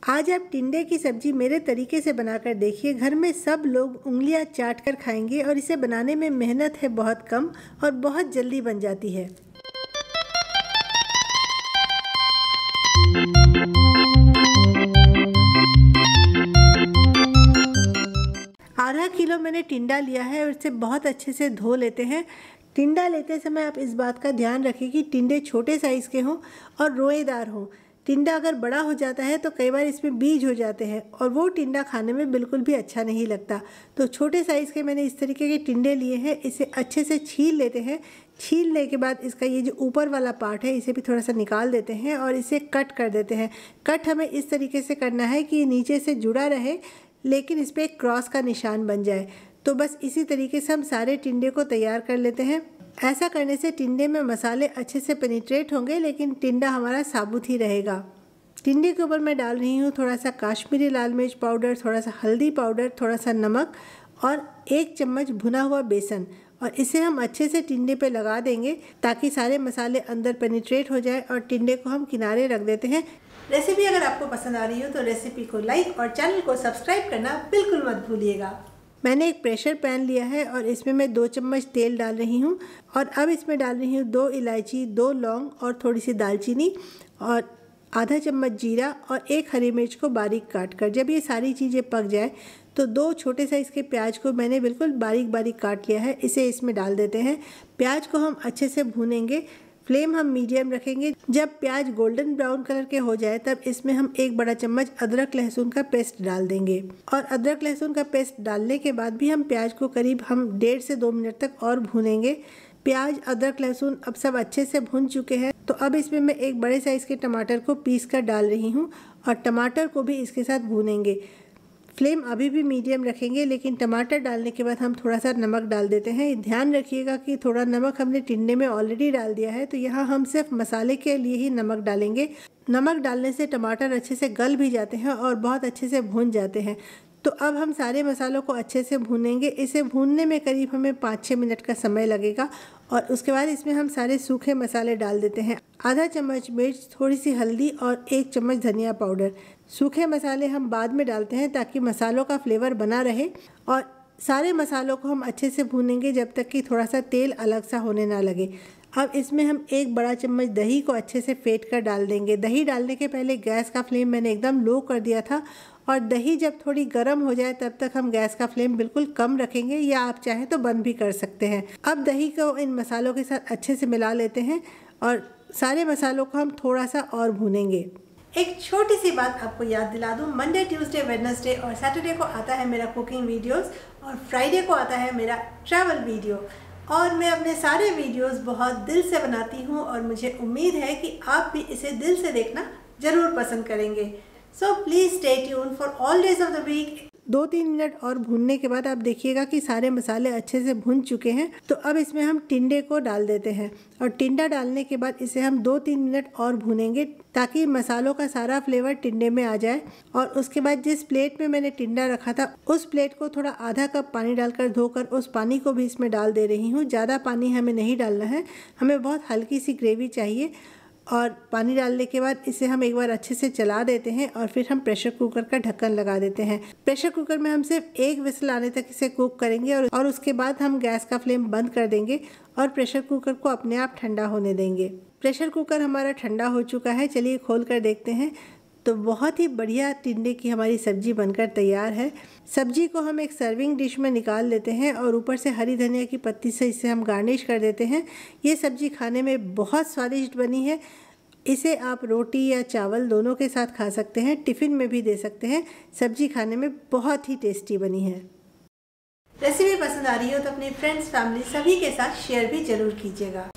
आज आप टिंडे की सब्जी मेरे तरीके से बनाकर देखिए। घर में सब लोग उंगलियां चाट कर खाएंगे और इसे बनाने में मेहनत है बहुत कम और बहुत जल्दी बन जाती है। आधा किलो मैंने टिंडा लिया है और इसे बहुत अच्छे से धो लेते हैं। टिंडा लेते समय आप इस बात का ध्यान रखें कि टिंडे छोटे साइज़ के हों और रोएदार हों। टिंडा अगर बड़ा हो जाता है तो कई बार इसमें बीज हो जाते हैं और वो टिंडा खाने में बिल्कुल भी अच्छा नहीं लगता। तो छोटे साइज़ के मैंने इस तरीके के टिंडे लिए हैं। इसे अच्छे से छील लेते हैं। छीलने के बाद इसका ये जो ऊपर वाला पार्ट है इसे भी थोड़ा सा निकाल देते हैं और इसे कट कर देते हैं। कट हमें इस तरीके से करना है कि ये नीचे से जुड़ा रहे लेकिन इस पर एक क्रॉस का निशान बन जाए। तो बस इसी तरीके से हम सारे टिंडे को तैयार कर लेते हैं। ऐसा करने से टिंडे में मसाले अच्छे से पेनिट्रेट होंगे लेकिन टिंडा हमारा साबुत ही रहेगा। टिंडे के ऊपर मैं डाल रही हूँ थोड़ा सा काश्मीरी लाल मिर्च पाउडर, थोड़ा सा हल्दी पाउडर, थोड़ा सा नमक और 1 चम्मच भुना हुआ बेसन, और इसे हम अच्छे से टिंडे पे लगा देंगे ताकि सारे मसाले अंदर पेनिट्रेट हो जाए। और टिंडे को हम किनारे रख देते हैं। रेसिपी अगर आपको पसंद आ रही हो तो रेसिपी को लाइक और चैनल को सब्सक्राइब करना बिल्कुल मत भूलिएगा। मैंने एक प्रेशर पैन लिया है और इसमें मैं 2 चम्मच तेल डाल रही हूँ और अब इसमें डाल रही हूँ 2 इलायची, 2 लौंग और थोड़ी सी दालचीनी और आधा चम्मच जीरा और 1 हरी मिर्च को बारीक काट कर। जब ये सारी चीज़ें पक जाए तो 2 छोटे साइज़ के प्याज को मैंने बिल्कुल बारीक बारीक काट लिया है, इसे इसमें डाल देते हैं। प्याज को हम अच्छे से भूनेंगे। फ्लेम हम मीडियम रखेंगे। जब प्याज गोल्डन ब्राउन कलर के हो जाए तब इसमें हम 1 बड़ा चम्मच अदरक लहसुन का पेस्ट डाल देंगे और अदरक लहसुन का पेस्ट डालने के बाद भी हम प्याज को करीब 1.5 से 2 मिनट तक और भूनेंगे। प्याज, अदरक, लहसुन अब सब अच्छे से भुन चुके हैं। तो अब इसमें मैं 1 बड़े साइज़ के टमाटर को पीस कर डाल रही हूँ और टमाटर को भी इसके साथ भूनेंगे। फ्लेम अभी भी मीडियम रखेंगे लेकिन टमाटर डालने के बाद हम थोड़ा सा नमक डाल देते हैं। ध्यान रखिएगा कि थोड़ा नमक हमने टिंडे में ऑलरेडी डाल दिया है, तो यहाँ हम सिर्फ मसाले के लिए ही नमक डालेंगे। नमक डालने से टमाटर अच्छे से गल भी जाते हैं और बहुत अच्छे से भून जाते हैं। तो अब हम सारे मसालों को अच्छे से भूनेंगे। इसे भूनने में करीब हमें 5-6 मिनट का समय लगेगा और उसके बाद इसमें हम सारे सूखे मसाले डाल देते हैं। आधा चम्मच मिर्च, थोड़ी सी हल्दी और 1 चम्मच धनिया पाउडर। सूखे मसाले हम बाद में डालते हैं ताकि मसालों का फ्लेवर बना रहे और सारे मसालों को हम अच्छे से भूनेंगे जब तक कि थोड़ा सा तेल अलग सा होने ना लगे। अब इसमें हम 1 बड़ा चम्मच दही को अच्छे से फेंट कर डाल देंगे। दही डालने के पहले गैस का फ्लेम मैंने एकदम लो कर दिया था और दही जब थोड़ी गर्म हो जाए तब तक हम गैस का फ्लेम बिल्कुल कम रखेंगे या आप चाहें तो बंद भी कर सकते हैं। अब दही को इन मसालों के साथ अच्छे से मिला लेते हैं और सारे मसालों को हम थोड़ा सा और भूनेंगे। एक छोटी सी बात आपको याद दिला दूं, मंडे, ट्यूसडे, वेडनेसडे और सैटरडे को आता है मेरा कुकिंग वीडियोस और फ्राइडे को आता है मेरा ट्रैवल वीडियो और मैं अपने सारे वीडियोस बहुत दिल से बनाती हूं और मुझे उम्मीद है कि आप भी इसे दिल से देखना ज़रूर पसंद करेंगे। So please stay tune for all days of the week. 2-3 minute और भूनने के बाद आप देखिएगा कि सारे मसाले अच्छे से भुन चुके हैं। तो अब इसमें हम टिंडे को डाल देते हैं और टिंडा डालने के बाद इसे हम 2-3 मिनट और भूनेंगे ताकि मसालों का सारा फ्लेवर टिंडे में आ जाए। और उसके बाद जिस प्लेट में मैंने टिंडा रखा था उस प्लेट को थोड़ा आधा कप पानी डालकर धोकर उस पानी को भी इसमें डाल दे रही हूँ। ज़्यादा पानी हमें नहीं डालना है, हमें बहुत हल्की सी ग्रेवी चाहिए। और पानी डालने के बाद इसे हम एक बार अच्छे से चला देते हैं और फिर हम प्रेशर कुकर का ढक्कन लगा देते हैं। प्रेशर कुकर में हम सिर्फ 1 विसल आने तक इसे कुक करेंगे और उसके बाद हम गैस का फ्लेम बंद कर देंगे और प्रेशर कुकर को अपने आप ठंडा होने देंगे। प्रेशर कुकर हमारा ठंडा हो चुका है, चलिए खोल कर देखते हैं। तो बहुत ही बढ़िया टिंडे की हमारी सब्जी बनकर तैयार है। सब्जी को हम एक सर्विंग डिश में निकाल लेते हैं और ऊपर से हरी धनिया की पत्ती से इसे हम गार्निश कर देते हैं। ये सब्जी खाने में बहुत स्वादिष्ट बनी है। इसे आप रोटी या चावल दोनों के साथ खा सकते हैं, टिफ़िन में भी दे सकते हैं। सब्जी खाने में बहुत ही टेस्टी बनी है। रेसिपी पसंद आ रही हो तो अपने फ्रेंड्स, फैमिली सभी के साथ शेयर भी ज़रूर कीजिएगा।